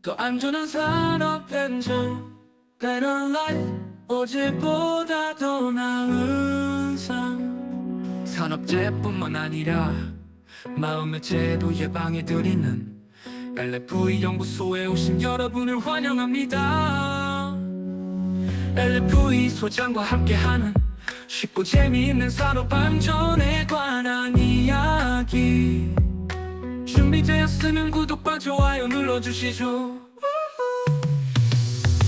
더 안전한 산업 현장 Better life 어제보다 더 나은 삶 산업재뿐만 아니라 마음의 제도 예방해드리는 LFE 연구소에 오신 여러분을 환영합니다. LFE 소장과 함께하는 쉽고 재미있는 산업 안전에 관한 이야기 준비되었으면 구독과 좋아요 눌러주시죠.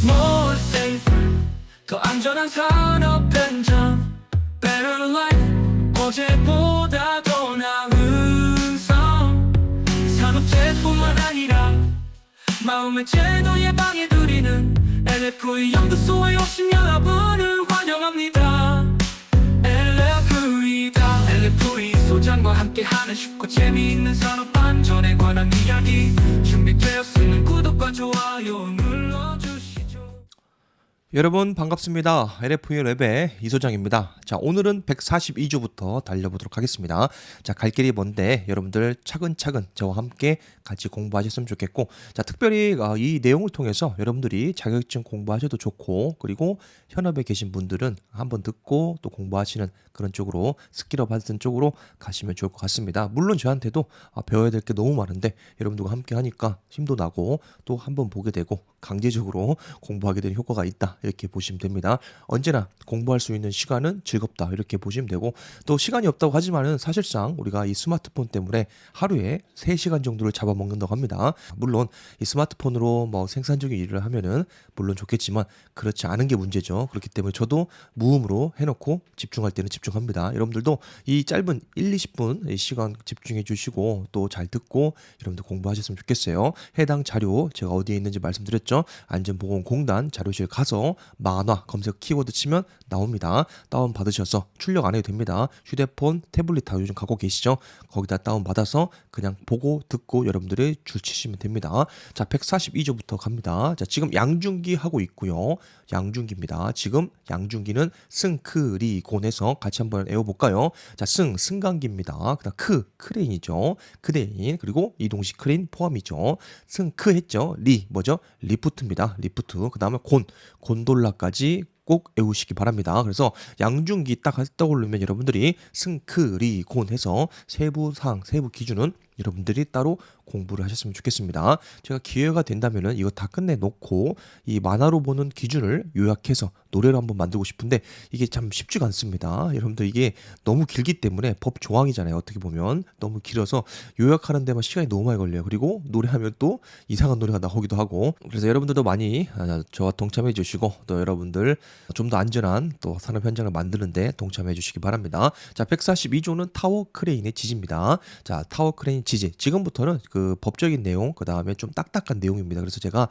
More safer 더 안전한 산업 현장 Better life 어제보다 더 나은 삶 산업재뿐만 아니라 마음의 제도 예방해드리는 LFE 연구소에 오신 여러분을 환영합니다. LFE다 LFE 소장과 함께하는 쉽고 재미있는 산업 안전에 관한 이야기 준비되었으면 구독과 좋아요 눌러주시죠. 여러분 반갑습니다. LFE 랩의 이소장입니다. 자, 오늘은 142조부터 달려보도록 하겠습니다. 자, 갈 길이 먼데 여러분들 차근차근 저와 함께 같이 공부하셨으면 좋겠고, 자, 특별히 이 내용을 통해서 여러분들이 자격증 공부하셔도 좋고, 그리고 현업에 계신 분들은 한번 듣고 또 공부하시는 그런 쪽으로 스킬업 하는 쪽으로 가시면 좋을 것 같습니다. 물론 저한테도 배워야 될 게 너무 많은데 여러분들과 함께 하니까 힘도 나고 또 한번 보게 되고 강제적으로 공부하게 되는 효과가 있다, 이렇게 보시면 됩니다. 언제나 공부할 수 있는 시간은 즐겁다, 이렇게 보시면 되고, 또 시간이 없다고 하지만은 사실상 우리가 이 스마트폰 때문에 하루에 3시간 정도를 잡아먹는다고 합니다. 물론 이 스마트폰으로 뭐 생산적인 일을 하면은 물론 좋겠지만 그렇지 않은 게 문제죠. 그렇기 때문에 저도 무음으로 해놓고 집중할 때는 집중합니다. 여러분들도 이 짧은 1-20분 이 시간 집중해 주시고 또 잘 듣고 여러분들 공부하셨으면 좋겠어요. 해당 자료 제가 어디에 있는지 말씀드렸죠. 안전보건공단 자료실 가서 만화 검색 키워드 치면 나옵니다. 다운 받으셔서 출력 안 해도 됩니다. 휴대폰, 태블릿 다 요즘 갖고 계시죠? 거기다 다운 받아서 그냥 보고 듣고 여러분들이 줄 치시면 됩니다. 자, 142조부터 갑니다. 자, 지금 양중기 하고 있고요. 양중기입니다. 지금 양중기는 승크리곤에서 같이 한번 외워볼까요? 자, 승강기입니다. 그다음 크레인이죠. 크레인, 그리고 이동식 크레인 포함이죠. 승크 했죠. 뭐죠? 리프트입니다. 리프트. 그 다음에 곤돌라까지 꼭 외우시기 바랍니다. 그래서 양중기 딱 떠오르면 여러분들이 승크리곤 해서 세부 기준은 여러분들이 따로 공부를 하셨으면 좋겠습니다. 제가 기회가 된다면은 이거 다 끝내놓고 이 만화로 보는 기준을 요약해서 노래로 한번 만들고 싶은데 이게 참 쉽지가 않습니다. 여러분들 이게 너무 길기 때문에 법 조항이잖아요. 어떻게 보면 너무 길어서 요약하는 데만 시간이 너무 많이 걸려요. 그리고 노래하면 또 이상한 노래가 나오기도 하고, 그래서 여러분들도 많이 저와 동참해 주시고 또 여러분들 좀 더 안전한 또 산업 현장을 만드는데 동참해 주시기 바랍니다. 자, 142조는 타워 크레인의 지지입니다. 자, 타워 크레인 지지. 지금부터는 그 법적인 내용, 그 다음에 좀 딱딱한 내용입니다. 그래서 제가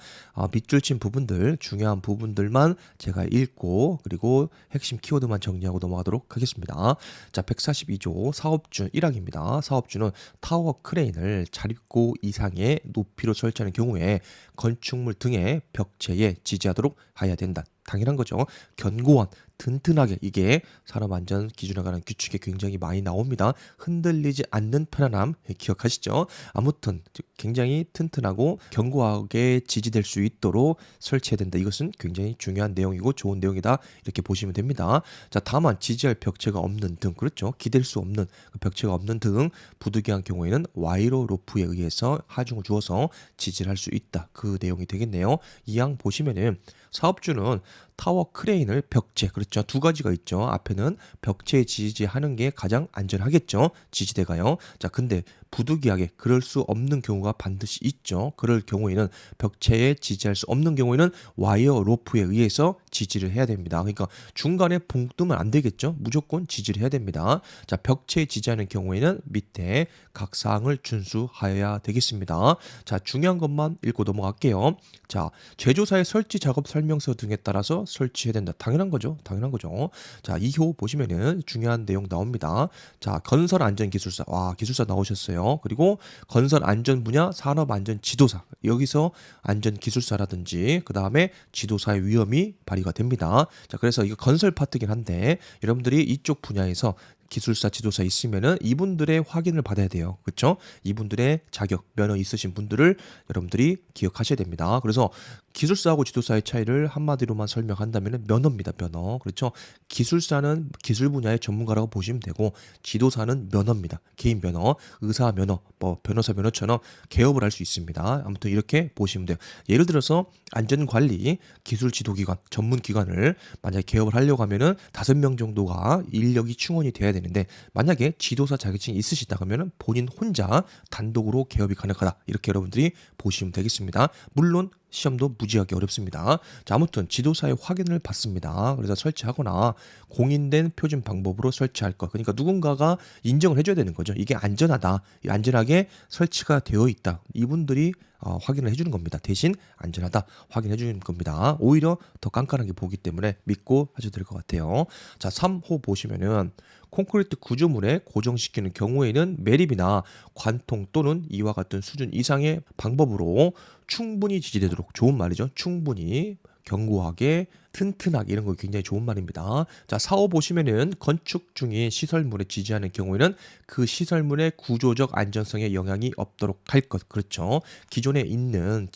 밑줄 친 부분들, 중요한 부분들만 제가 읽고 그리고 핵심 키워드만 정리하고 넘어가도록 하겠습니다. 자, 142조 사업주 1항입니다. 사업주는 타워 크레인을 자립고 이상의 높이로 설치하는 경우에 건축물 등의 벽체에 지지하도록 해야 된다. 당연한 거죠. 견고한, 튼튼하게, 이게 산업안전 기준에 관한 규칙에 굉장히 많이 나옵니다. 흔들리지 않는 편안함 기억하시죠? 아무튼 굉장히 튼튼하고 견고하게 지지될 수 있도록 설치해야 된다. 이것은 굉장히 중요한 내용이고 좋은 내용이다, 이렇게 보시면 됩니다. 자, 다만 지지할 벽체가 없는 등, 그렇죠? 기댈 수 없는 벽체가 없는 등 부득이한 경우에는 와이로 로프에 의해서 하중을 주어서 지지를 할 수 있다. 그 내용이 되겠네요. 이 항 보시면은 사업주는 타워 크레인을 벽체, 그렇죠, 두 가지가 있죠. 앞에는 벽체에 지지하는 게 가장 안전하겠죠, 지지대가요. 자, 근데 부득이하게 그럴 수 없는 경우가 반드시 있죠. 그럴 경우에는 벽체에 지지할 수 없는 경우에는 와이어 로프에 의해서 지지를 해야 됩니다. 그러니까 중간에 붕 뜨면 안 되겠죠. 무조건 지지를 해야 됩니다. 자, 벽체에 지지하는 경우에는 밑에 각 사항을 준수하여야 되겠습니다. 자, 중요한 것만 읽고 넘어갈게요. 자, 제조사의 설치 작업 설명서 등에 따라서 설치해야 된다. 당연한 거죠. 당연한 거죠. 자, 2호 보시면은 중요한 내용 나옵니다. 자, 건설 안전 기술사. 와, 기술사 나오셨어요. 그리고 건설 안전 분야 산업 안전 지도사. 여기서 안전 기술사라든지 그 다음에 지도사의 위험이 발휘가 됩니다. 자, 그래서 이거 건설 파트긴 한데 여러분들이 이쪽 분야에서 기술사, 지도사 있으면은 이분들의 확인을 받아야 돼요. 그렇죠? 이분들의 자격, 면허 있으신 분들을 여러분들이 기억하셔야 됩니다. 그래서 기술사하고 지도사의 차이를 한마디로만 설명한다면 면허입니다. 면허. 그렇죠? 기술사는 기술 분야의 전문가라고 보시면 되고 지도사는 면허입니다. 개인 면허, 의사 면허, 뭐 변호사 면허처럼 개업을 할 수 있습니다. 아무튼 이렇게 보시면 돼요. 예를 들어서 안전관리 기술지도기관 전문기관을 만약에 개업을 하려고 하면은 5명 정도가 인력이 충원이 돼야 되는데 만약에 지도사 자격증이 있으시다 그러면은 본인 혼자 단독으로 개업이 가능하다. 이렇게 여러분들이 보시면 되겠습니다. 물론 시험도 무지하게 어렵습니다. 자, 아무튼 지도사의 확인을 받습니다. 그래서 설치하거나 공인된 표준 방법으로 설치할 것. 그러니까 누군가가 인정을 해줘야 되는 거죠. 이게 안전하다. 안전하게 설치가 되어 있다. 이분들이 확인을 해주는 겁니다. 대신 안전하다 확인해 주는 겁니다. 오히려 더 깐깐하게 보기 때문에 믿고 하셔도 될 것 같아요. 자, 3호 보시면은 콘크리트 구조물에 고정시키는 경우에는 매립이나 관통 또는 이와 같은 수준 이상의 방법으로 충분히 지지되도록 좋은 말이죠. 충분히 견고하게 튼튼하게 이런 거 굉장히 좋은 말입니다. 자, 4호 보시면은 건축 중인 시설물에 지지하는 경우에는 그 시설물의 구조적 안전성에 영향이 없도록 할 것. 그렇죠. 기존에 있는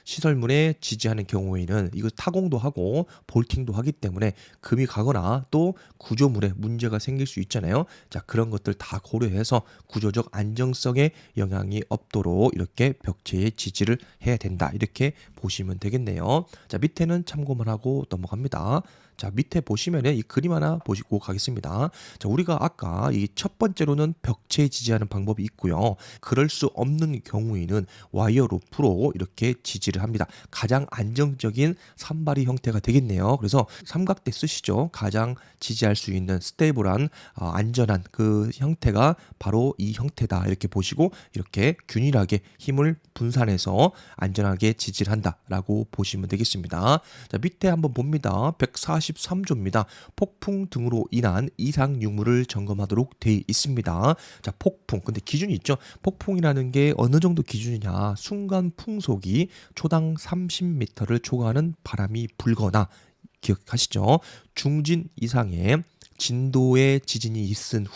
시설물에 지지하는 경우에는 이거 타공도 하고 볼팅도 하기 때문에 금이 가거나 또 구조물에 문제가 생길 수 있잖아요. 자, 그런 것들 다 고려해서 구조적 안정성에 영향이 없도록 이렇게 벽체에 지지를 해야 된다. 이렇게 보시면 되겠네요. 자, 밑에는 참고만 하고 넘어갑니다. 자, 밑에 보시면은 이 그림 하나 보시고 가겠습니다. 자, 우리가 아까 이 첫 번째로는 벽체에 지지하는 방법이 있고요. 그럴 수 없는 경우에는 와이어 로프로 이렇게 지지를 합니다. 가장 안정적인 산발이 형태가 되겠네요. 그래서 삼각대 쓰시죠. 가장 지지할 수 있는 스테이블한 안전한 그 형태가 바로 이 형태다. 이렇게 보시고 이렇게 균일하게 힘을 분산해서 안전하게 지지를 한다라고 보시면 되겠습니다. 자, 밑에 한번 봅니다. 143조입니다. 폭풍 등으로 인한 이상 유무를 점검하도록 돼 있습니다. 자, 폭풍. 근데 기준이 있죠. 폭풍이라는 게 어느 정도 기준이냐. 순간 풍속이 초당 30m를 초과하는 바람이 불거나 기억하시죠? 중진 이상의 진도의 지진이 있은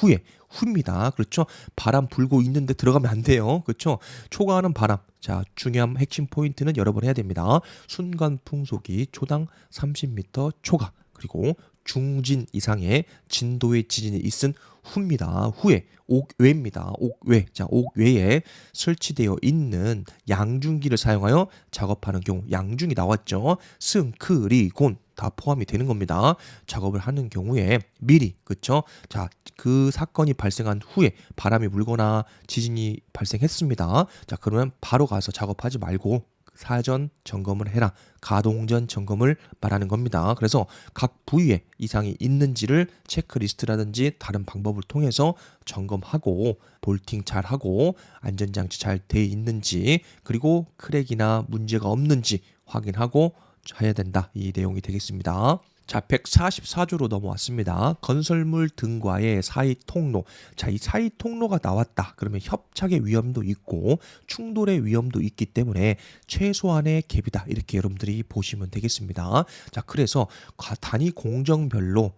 후입니다. 그렇죠? 바람 불고 있는데 들어가면 안 돼요. 그렇죠? 초과하는 바람. 자, 중요한 핵심 포인트는 여러 번 해야 됩니다. 순간 풍속이 초당 30m 초과. 그리고 중진 이상의 진도의 지진이 있은 후입니다. 후에 옥외입니다. 옥외. 자, 옥외에 설치되어 있는 양중기를 사용하여 작업하는 경우 양중이 나왔죠. 승, 크, 리, 곤 다 포함이 되는 겁니다. 작업을 하는 경우에 미리 그쵸? 자, 그 사건이 발생한 후에 바람이 불거나 지진이 발생했습니다. 자, 그러면 바로 가서 작업하지 말고 사전 점검을 해라. 가동전 점검을 말하는 겁니다. 그래서 각 부위에 이상이 있는지를 체크리스트라든지 다른 방법을 통해서 점검하고 볼팅 잘 하고 안전장치 잘 돼 있는지 그리고 크랙이나 문제가 없는지 확인하고 해야 된다. 이 내용이 되겠습니다. 자, 144조로 넘어왔습니다. 건설물 등과의 사이 통로. 자, 이 사이 통로가 나왔다. 그러면 협착의 위험도 있고 충돌의 위험도 있기 때문에 최소한의 갭이다. 이렇게 여러분들이 보시면 되겠습니다. 자, 그래서 단위 공정별로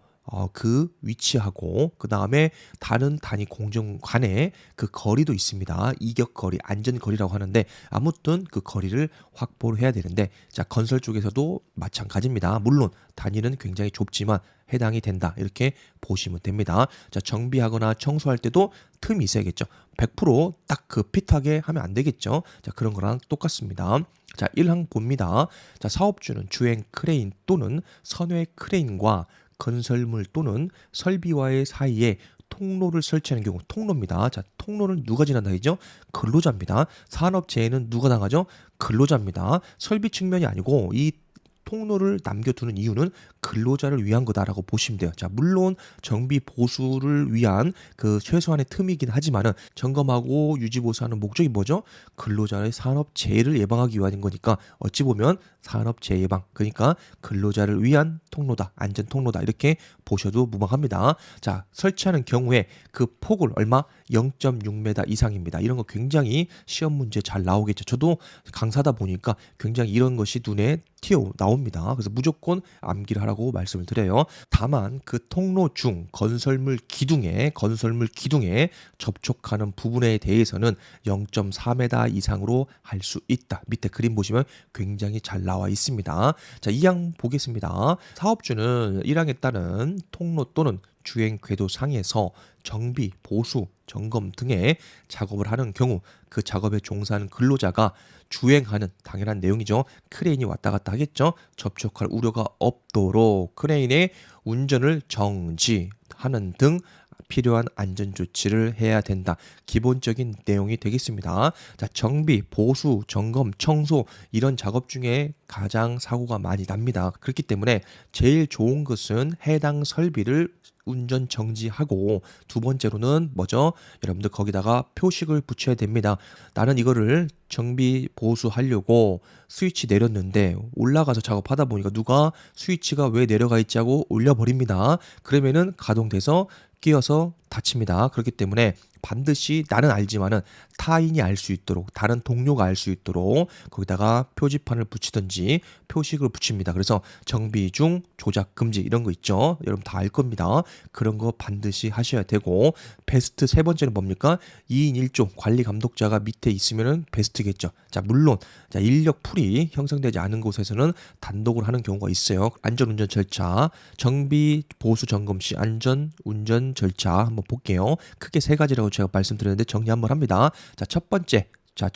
그 위치하고 그 다음에 다른 단위 공정 간의 그 거리도 있습니다. 이격거리, 안전거리라고 하는데 아무튼 그 거리를 확보를 해야 되는데 자, 건설 쪽에서도 마찬가지입니다. 물론 단위는 굉장히 좁지만 해당이 된다. 이렇게 보시면 됩니다. 자, 정비하거나 청소할 때도 틈이 있어야겠죠. 100% 딱 그 핏하게 하면 안 되겠죠. 자, 그런 거랑 똑같습니다. 자, 1항 봅니다. 자, 사업주는 주행 크레인 또는 선외 크레인과 건설물 또는 설비와의 사이에 통로를 설치하는 경우 통로입니다. 자, 통로는 누가 지난다이죠? 근로자입니다. 산업재해는 누가 당하죠? 근로자입니다. 설비 측면이 아니고 이 통로를 남겨두는 이유는 근로자를 위한 거다라고 보시면 돼요. 자, 물론 정비 보수를 위한 그 최소한의 틈이긴 하지만은 점검하고 유지 보수하는 목적이 뭐죠? 근로자의 산업 재해를 예방하기 위한 거니까 어찌 보면 산업 재해 예방, 그러니까 근로자를 위한 통로다, 안전 통로다 이렇게 보셔도 무방합니다. 자, 설치하는 경우에 그 폭을 얼마? 0.6m 이상입니다. 이런 거 굉장히 시험 문제 잘 나오겠죠. 저도 강사다 보니까 굉장히 이런 것이 눈에 튀어 나옵니다. 나옵니다. 그래서 무조건 암기를 하라고 말씀을 드려요. 다만 그 통로 중 건설물 기둥에 접촉하는 부분에 대해서는 0.4m 이상으로 할 수 있다. 밑에 그림 보시면 굉장히 잘 나와 있습니다. 자, 2항 보겠습니다. 사업주는 1항에 따른 통로 또는 주행 궤도 상에서 정비, 보수, 점검 등의 작업을 하는 경우 그 작업에 종사하는 근로자가 주행하는 당연한 내용이죠. 크레인이 왔다 갔다 하겠죠. 접촉할 우려가 없도록 크레인의 운전을 정지하는 등 필요한 안전 조치를 해야 된다. 기본적인 내용이 되겠습니다. 자, 정비, 보수, 점검, 청소 이런 작업 중에 가장 사고가 많이 납니다. 그렇기 때문에 제일 좋은 것은 해당 설비를 운전 정지하고 두 번째로는 뭐죠? 여러분들 거기다가 표식을 붙여야 됩니다. 나는 이거를 정비 보수하려고 스위치 내렸는데 올라가서 작업하다 보니까 누가 스위치가 왜 내려가 있지 하고 올려버립니다. 그러면은 가동돼서 끼어서 다칩니다. 그렇기 때문에 반드시 나는 알지만은 타인이 알 수 있도록 다른 동료가 알 수 있도록 거기다가 표지판을 붙이든지 표식을 붙입니다. 그래서 정비 중 조작 금지 이런 거 있죠. 여러분 다 알 겁니다. 그런 거 반드시 하셔야 되고 베스트 세 번째는 뭡니까? 2인 1조 관리 감독자가 밑에 있으면은 베스트겠죠. 자, 물론 자, 인력 풀이 형성되지 않은 곳에서는 단독으로 하는 경우가 있어요. 안전운전 절차, 정비 보수 점검 시 안전운전 절차 한번 볼게요. 크게 세 가지라고 제가 말씀드렸는데 정리 한번 합니다. 자, 첫 번째, 자,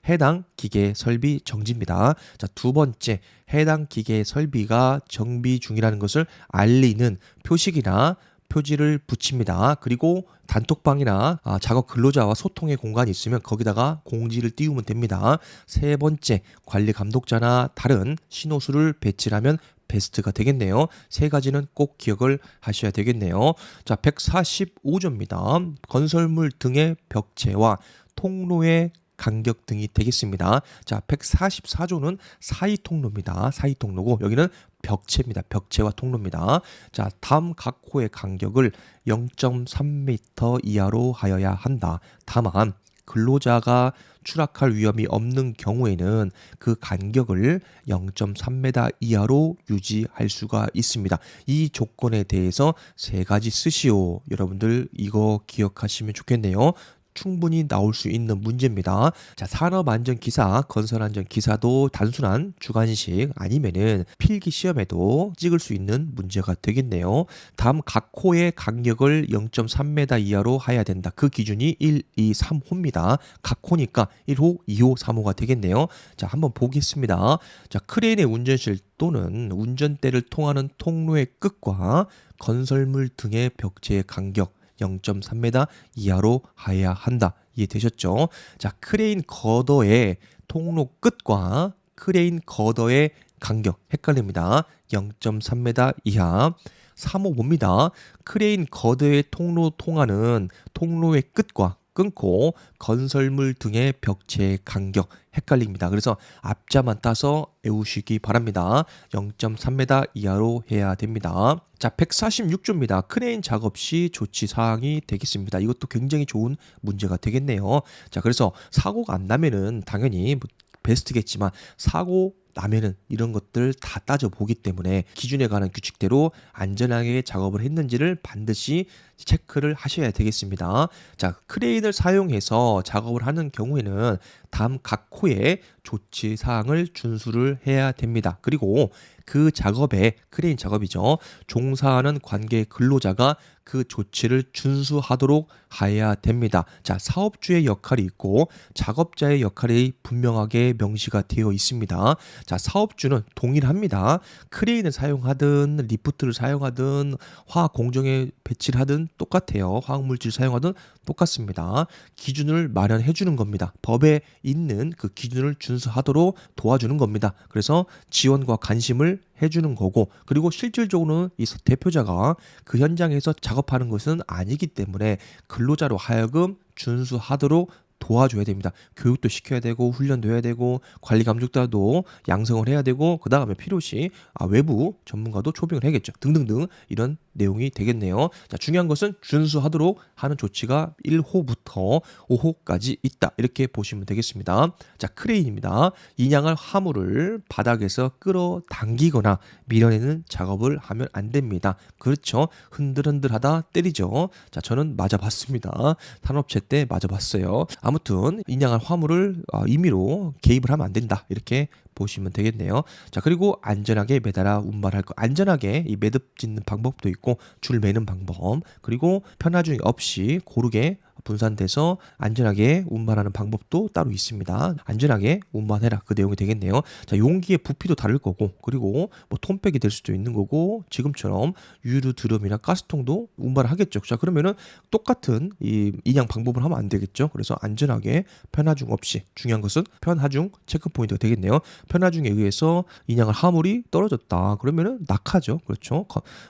해당 기계 설비 정지입니다. 자, 두 번째, 해당 기계 설비가 정비 중이라는 것을 알리는 표식이나 표지를 붙입니다. 그리고 단톡방이나 작업 근로자와 소통의 공간이 있으면 거기다가 공지를 띄우면 됩니다. 세 번째, 관리 감독자나 다른 신호수를 배치하면 베스트가 되겠네요. 세 가지는 꼭 기억을 하셔야 되겠네요. 자, 145조입니다. 건설물 등의 벽체와 통로의 간격 등이 되겠습니다. 자, 144조는 사이 통로입니다. 사이 통로고 여기는 벽체입니다. 벽체와 통로입니다. 자, 다음 각 호의 간격을 0.3m 이하로 하여야 한다. 다만 근로자가 추락할 위험이 없는 경우에는 그 간격을 0.3m 이하로 유지할 수가 있습니다. 이 조건에 대해서 세 가지 쓰시오. 여러분들 이거 기억하시면 좋겠네요. 충분히 나올 수 있는 문제입니다. 자, 산업안전기사, 건설안전기사도 단순한 주관식 아니면은 필기 시험에도 찍을 수 있는 문제가 되겠네요. 다음 각 호의 간격을 0.3m 이하로 해야 된다. 그 기준이 1, 2, 3호입니다. 각 호니까 1호, 2호, 3호가 되겠네요. 자, 한번 보겠습니다. 자, 크레인의 운전실 또는 운전대를 통하는 통로의 끝과 건설물 등의 벽체의 간격 0.3m 이하로 해야 한다. 이해되셨죠? 자, 크레인 거더의 통로 끝과 크레인 거더의 간격 헷갈립니다. 0.3m 이하. 3호 봅니다. 크레인 거더의 통로 통하는 통로의 끝과 끊고 건설물 등의 벽체의 간격 헷갈립니다. 그래서 앞자만 따서 외우시기 바랍니다. 0.3m 이하로 해야 됩니다. 자, 146조입니다. 크레인 작업 시 조치 사항이 되겠습니다. 이것도 굉장히 좋은 문제가 되겠네요. 자, 그래서 사고가 안 나면은 당연히 베스트겠지만 사고 나면은 이런 것들 다 따져보기 때문에 기준에 관한 규칙대로 안전하게 작업을 했는지를 반드시 체크를 하셔야 되겠습니다. 자, 크레인을 사용해서 작업을 하는 경우에는 다음 각 호의 조치 사항을 준수를 해야 됩니다. 그리고 그 작업에 크레인 작업이죠. 종사하는 관계 근로자가 그 조치를 준수하도록 해야 됩니다. 자, 사업주의 역할이 있고 작업자의 역할이 분명하게 명시가 되어 있습니다. 자, 사업주는 동일합니다. 크레인을 사용하든 리프트를 사용하든 화학 공정에 배치를 하든 똑같아요. 화학물질 사용하든 똑같습니다. 기준을 마련해 주는 겁니다. 법에 있는 그 기준을 준수하도록 도와주는 겁니다. 그래서 지원과 관심을 해주는 거고, 그리고 실질적으로는 이 대표자가 그 현장에서 작업하는 것은 아니기 때문에 근로자로 하여금 준수하도록 도와줘야 됩니다. 교육도 시켜야 되고 훈련도 해야 되고 관리 감독자도 양성을 해야 되고 그 다음에 필요시 외부 전문가도 초빙을 해야겠죠. 등등등 이런 내용이 되겠네요. 자, 중요한 것은 준수하도록 하는 조치가 1호부터 5호까지 있다. 이렇게 보시면 되겠습니다. 자, 크레인입니다. 인양할 화물을 바닥에서 끌어당기거나 밀어내는 작업을 하면 안 됩니다. 그렇죠. 흔들흔들하다 때리죠. 자, 저는 맞아봤습니다. 산업체 때 맞아봤어요. 아무튼 인양할 화물을 임의로 개입을 하면 안 된다. 이렇게 보시면 되겠네요. 자, 그리고 안전하게 매달아 운반할 거. 안전하게 이 매듭 짓는 방법도 있고 줄 매는 방법, 그리고 편하중이 없이 고르게 분산돼서 안전하게 운반하는 방법도 따로 있습니다. 안전하게 운반해라, 그 내용이 되겠네요. 자, 용기의 부피도 다를 거고, 그리고 뭐 톤백이 될 수도 있는 거고, 지금처럼 유류 드럼이나 가스통도 운반을 하겠죠. 자, 그러면은 똑같은 이 인양 방법을 하면 안 되겠죠. 그래서 안전하게 편하중 없이, 중요한 것은 편하중 체크 포인트가 되겠네요. 편하중에 의해서 인양할 화물이 떨어졌다. 그러면은 낙하죠. 그렇죠.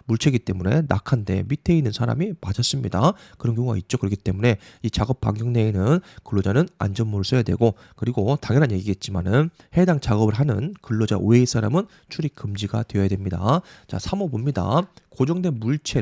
물체이기 때문에 낙하인데 밑에 있는 사람이 맞았습니다. 그런 경우가 있죠. 그렇기 때문에 이 작업 반경 내에는 근로자는 안전모를 써야 되고, 그리고 당연한 얘기겠지만은 해당 작업을 하는 근로자 외의 사람은 출입 금지가 되어야 됩니다. 자, 3호 봅니다. 고정된 물체,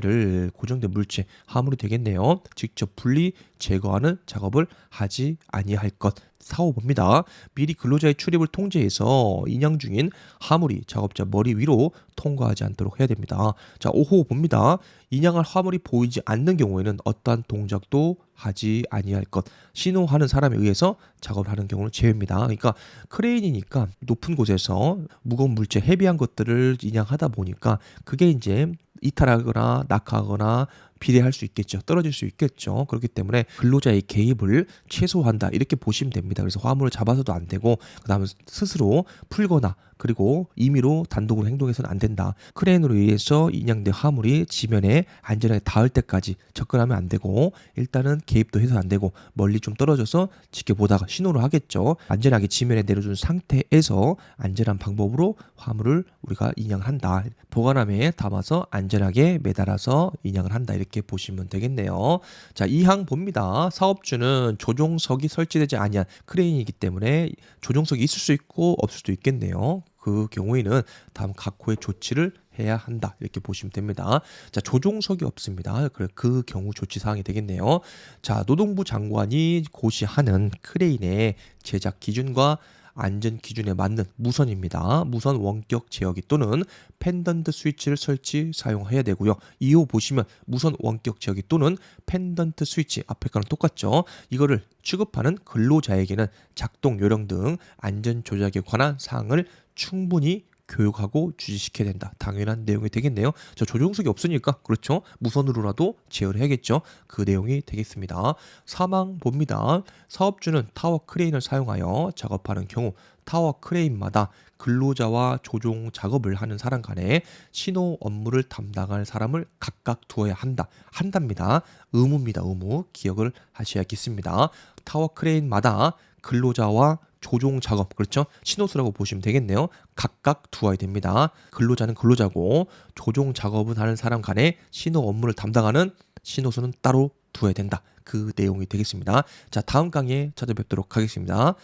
화물이 되겠네요. 직접 분리 제거하는 작업을 하지 아니할 것. 4호 봅니다. 미리 근로자의 출입을 통제해서 인양 중인 화물이 작업자 머리 위로 통과하지 않도록 해야 됩니다. 자, 5호 봅니다. 인양할 화물이 보이지 않는 경우에는 어떠한 동작도 하지 아니할 것. 신호하는 사람에 의해서 작업을 하는 경우는 제외입니다. 그러니까 크레인이니까 높은 곳에서 무거운 물체, 헤비한 것들을 인양하다 보니까 그게 이제 이탈하거나 낙하하거나 비례할 수 있겠죠. 떨어질 수 있겠죠. 그렇기 때문에 근로자의 개입을 최소화한다. 이렇게 보시면 됩니다. 그래서 화물을 잡아서도 안 되고, 그 다음에 스스로 풀거나, 그리고 임의로 단독으로 행동해서는 안 된다. 크레인으로 의해서 인양된 화물이 지면에 안전하게 닿을 때까지 접근하면 안 되고, 일단은 개입도 해서 안 되고, 멀리 좀 떨어져서 지켜보다가 신호를 하겠죠. 안전하게 지면에 내려준 상태에서 안전한 방법으로 화물을 우리가 인양을 한다. 보관함에 담아서 안전하게 매달아서 인양을 한다. 이렇게 보시면 되겠네요. 자, 2항 봅니다. 사업주는 조종석이 설치되지 아니한 크레인이기 때문에 조종석이 있을 수 있고 없을 수도 있겠네요. 그 경우에는 다음 각 호의 조치를 해야 한다. 이렇게 보시면 됩니다. 자, 조종석이 없습니다. 그 경우 조치 사항이 되겠네요. 자, 노동부 장관이 고시하는 크레인의 제작 기준과 안전 기준에 맞는 무선입니다. 무선 원격 제어기 또는 펜던트 스위치를 설치 사용해야 되고요. 2호 보시면 무선 원격 제어기 또는 펜던트 스위치, 앞에 거랑 똑같죠. 이거를 취급하는 근로자에게는 작동 요령 등 안전 조작에 관한 사항을 충분히 교육하고 주지시켜야 된다. 당연한 내용이 되겠네요. 저 조종석이 없으니까 그렇죠. 무선으로라도 제어를 해야겠죠. 그 내용이 되겠습니다. 사망 봅니다. 사업주는 타워 크레인을 사용하여 작업하는 경우 타워 크레인마다 근로자와 조종 작업을 하는 사람 간에 신호 업무를 담당할 사람을 각각 두어야 한답니다. 의무입니다. 의무. 기억을 하셔야겠습니다. 타워 크레인마다 근로자와 조종 작업, 그렇죠? 신호수라고 보시면 되겠네요. 각각 두어야 됩니다. 근로자는 근로자고 조종 작업을 하는 사람 간에 신호 업무를 담당하는 신호수는 따로 두어야 된다. 그 내용이 되겠습니다. 자, 다음 강의에 찾아뵙도록 하겠습니다.